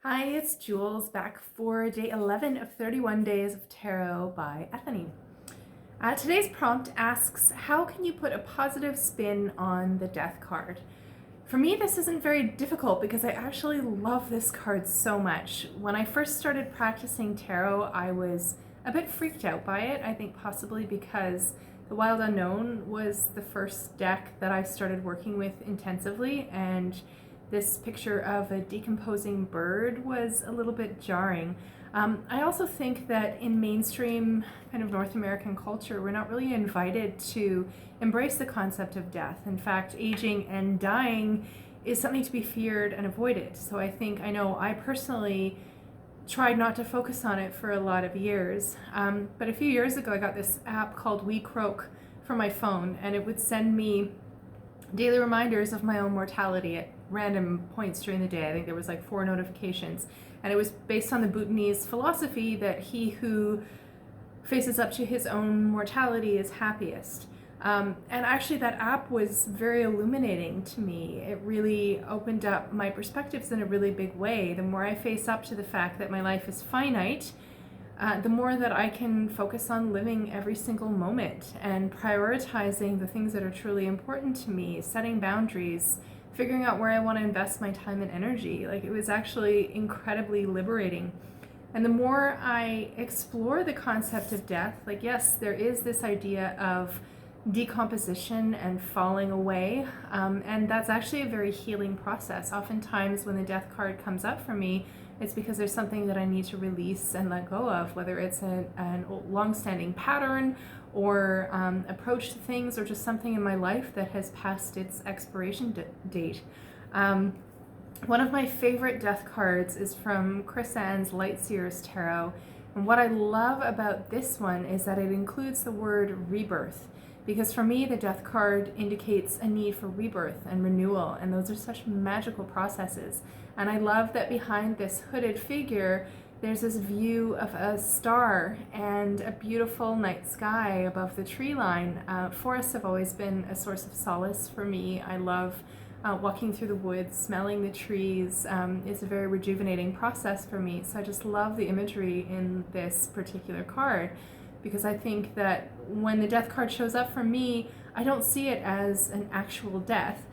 Hi, it's Jules back for day 11 of 31 Days of Tarot by Ethany. Today's prompt asks, how can you put a positive spin on the Death card? For me, this isn't very difficult because I actually love this card so much. When I first started practicing tarot, I was a bit freaked out by it, I think possibly because the Wild Unknown was the first deck that I started working with intensively, and this picture of a decomposing bird was a little bit jarring. I also think that in mainstream kind of North American culture, we're not really invited to embrace the concept of death. In fact, aging and dying is something to be feared and avoided. So I know I personally tried not to focus on it for a lot of years. But a few years ago, I got this app called We Croak for my phone, and it would send me daily reminders of my own mortality at random points during the day. I think there was like 4 notifications, and it was based on the Bhutanese philosophy that he who faces up to his own mortality is happiest. And actually that app was very illuminating to me. It really opened up my perspectives in a really big way. The more I face up to the fact that my life is finite, the more that I can focus on living every single moment and prioritizing the things that are truly important to me, setting boundaries, figuring out where I want to invest my time and energy. Like, it was actually incredibly liberating. And the more I explore the concept of death, like, yes, there is this idea of decomposition and falling away, and that's actually a very healing process. Oftentimes when the death card comes up for me, it's because there's something that I need to release and let go of, whether it's an long-standing pattern or approach to things, or just something in my life that has passed its expiration date. One of my favorite death cards is from Chris Ann's Lightseers Tarot, and what I love about this one is that it includes the word rebirth. Because for me, the death card indicates a need for rebirth and renewal, and those are such magical processes. And I love that behind this hooded figure, there's this view of a star and a beautiful night sky above the tree line. Forests have always been a source of solace for me. I love walking through the woods, smelling the trees. It's a very rejuvenating process for me. So I just love the imagery in this particular card, because I think that when the death card shows up for me, I don't see it as an actual death.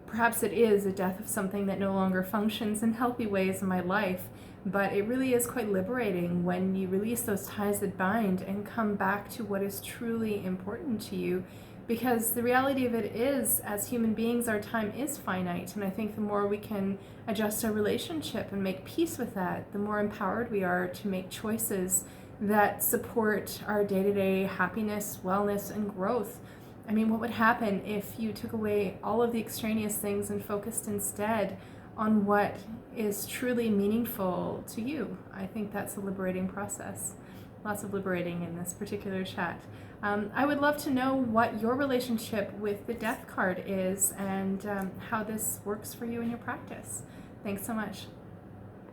Perhaps it is a death of something that no longer functions in healthy ways in my life, but it really is quite liberating when you release those ties that bind and come back to what is truly important to you. Because the reality of it is, as human beings, our time is finite, and I think the more we can adjust our relationship and make peace with that, the more empowered we are to make choices that support our day-to-day happiness, wellness, and growth. I mean, what would happen if you took away all of the extraneous things and focused instead on what is truly meaningful to you? I think that's a liberating process. Lots of liberating in this particular chat. I would love to know what your relationship with the death card is, and how this works for you in your practice. Thanks so much.